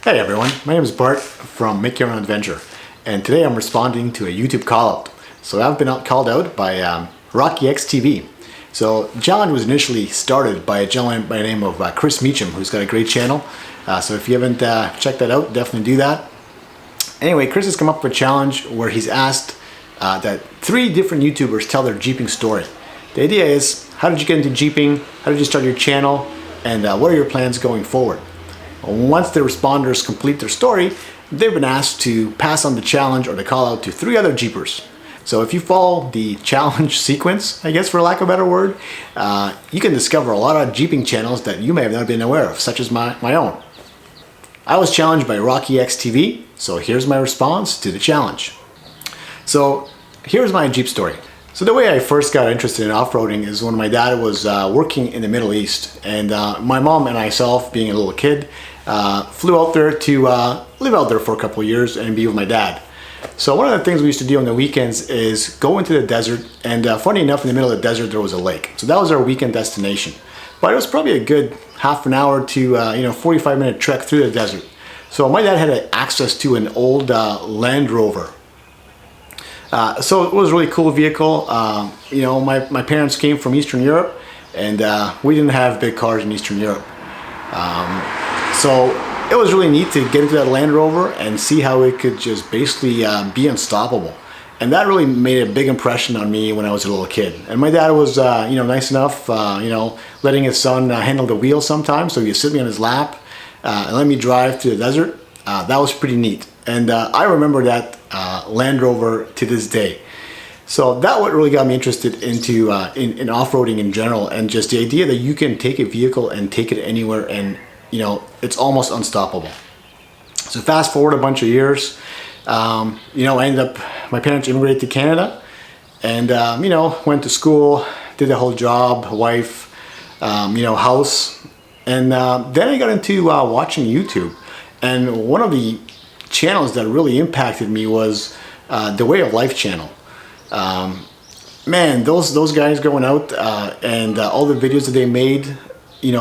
Hey everyone, my name is Bart from Make Your Own Adventure, and today I'm responding to a YouTube call out. So I've been called out by Rocky X TV. So the challenge was initially started by a gentleman by the name of Chris Meacham, who's got a great channel. So if you haven't checked that out, definitely do that. Anyway, Chris has come up with a challenge where he's asked that 3 different YouTubers tell their Jeeping story. The idea is, how did you get into Jeeping? How did you start your channel? And what are your plans going forward? Once the responders complete their story, they've been asked to pass on the challenge or the call out to 3 other Jeepers. So if you follow the challenge sequence, I guess for lack of a better word, you can discover a lot of Jeeping channels that you may have not been aware of, such as my own. I was challenged by Rocky X TV, so here's my response to the challenge. So here's my Jeep story. So the way I first got interested in off-roading is when my dad was working in the Middle East, and my mom and myself, being a little kid, flew out there to live out there for a couple of years and be with my dad. So one of the things we used to do on the weekends is go into the desert, and funny enough, in the middle of the desert there was a lake. So that was our weekend destination. But it was probably a good half an hour to 45-minute trek through the desert. So my dad had access to an old Land Rover. So it was a really cool vehicle. My parents came from Eastern Europe, and we didn't have big cars in Eastern Europe. So it was really neat to get into that Land Rover and see how it could just basically be unstoppable. And that really made a big impression on me when I was a little kid. And my dad was nice enough, letting his son handle the wheel sometimes. So he'd sit me on his lap and let me drive through the desert. That was pretty neat. And I remember that Land Rover to this day. So that what really got me interested into in off-roading in general, and just the idea that you can take a vehicle and take it anywhere, and it's almost unstoppable. So fast forward a bunch of years, I ended up, my parents immigrated to Canada, and went to school, did the whole job, wife, house, and then I got into watching YouTube. And one of the channels that really impacted me was the Way of Life channel. Man, those guys going out and all the videos that they made,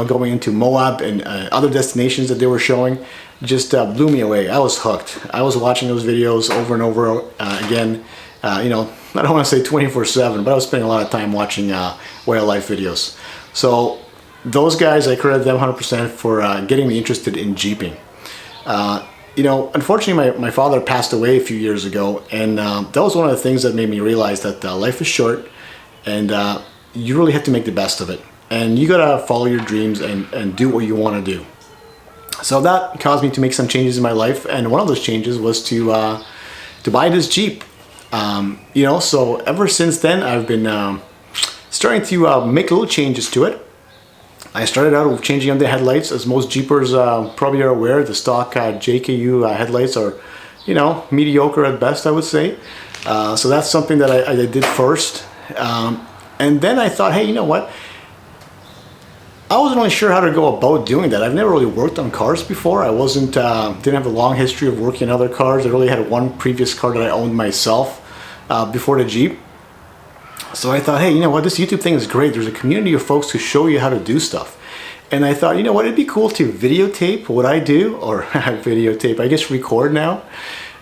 going into Moab and other destinations that they were showing, just blew me away. I was hooked. I was watching those videos over and over again. I don't want to say 24/7, but I was spending a lot of time watching Way of Life videos. So those guys, I credit them 100% for getting me interested in Jeeping. Unfortunately, my father passed away a few years ago, and that was one of the things that made me realize that life is short, and you really have to make the best of it. And you gotta follow your dreams and do what you want to do. So that caused me to make some changes in my life, and one of those changes was to buy this Jeep. So ever since then, I've been starting to make little changes to it. I started out with changing on the headlights. As most Jeepers probably are aware, the stock JKU headlights are, mediocre at best, I would say. So that's something that I did first. And then I thought, hey, you know what? I wasn't really sure how to go about doing that. I've never really worked on cars before. I didn't have a long history of working on other cars. I really had one previous car that I owned myself before the Jeep. So I thought, hey, you know what, this YouTube thing is great. There's a community of folks who show you how to do stuff. And I thought, you know what, it'd be cool to videotape what I do, or videotape, I guess record now,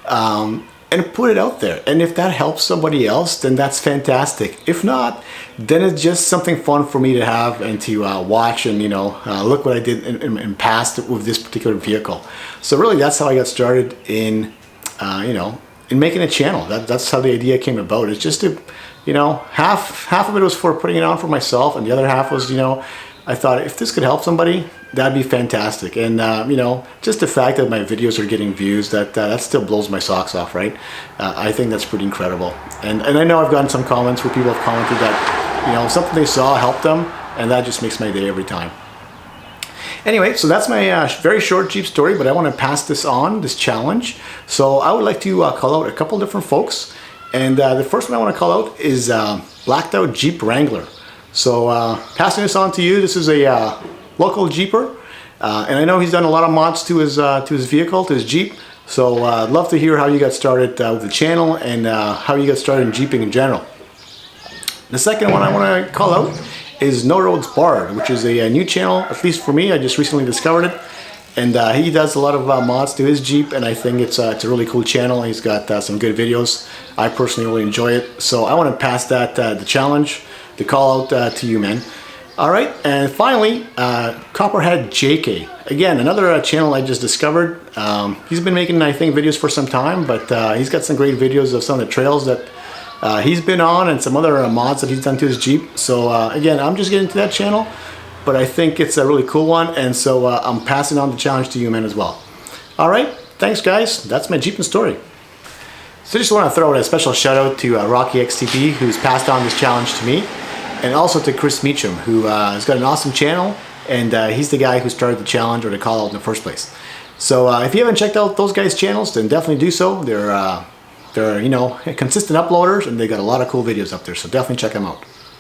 and put it out there. And if that helps somebody else, then that's fantastic. If not, then it's just something fun for me to have and to watch and, look what I did in past with this particular vehicle. So really, that's how I got started in, in making a channel. That's how the idea came about. It's just to, half of it was for putting it on for myself, and the other half was, I thought if this could help somebody, that'd be fantastic. And just the fact that my videos are getting views, that still blows my socks off, right? I think that's pretty incredible. And I know I've gotten some comments where people have commented that, something they saw helped them, and that just makes my day every time. Anyway, so that's my very short Jeep story, but I want to pass this on, this challenge. So I would like to call out a couple different folks. And the first one I want to call out is Blacked Out Jeep Wrangler. So passing this on to you, this is a local Jeeper. And I know he's done a lot of mods to his vehicle, to his Jeep. So I'd love to hear how you got started with the channel and how you got started in Jeeping in general. The second one I want to call out is No Roads Barred, which is a new channel, at least for me. I just recently discovered it. And he does a lot of mods to his Jeep, and I think it's a really cool channel. He's got some good videos. I personally really enjoy it. So I want to pass that the challenge, the call out to you, man. All right, and finally, Copperhead JK. Again, another channel I just discovered. He's been making, I think, videos for some time, but he's got some great videos of some of the trails that he's been on and some other mods that he's done to his Jeep. So again, I'm just getting to that channel, but I think it's a really cool one, and so I'm passing on the challenge to you, man, as well. All right, thanks, guys. That's my Jeeping story. So I just want to throw out a special shout out to Rocky XTP, who's passed on this challenge to me, and also to Chris Meacham, who has got an awesome channel, and he's the guy who started the challenge or the call out in the first place. So if you haven't checked out those guys' channels, then definitely do so. They're you know, consistent uploaders, and they got a lot of cool videos up there, so definitely check them out.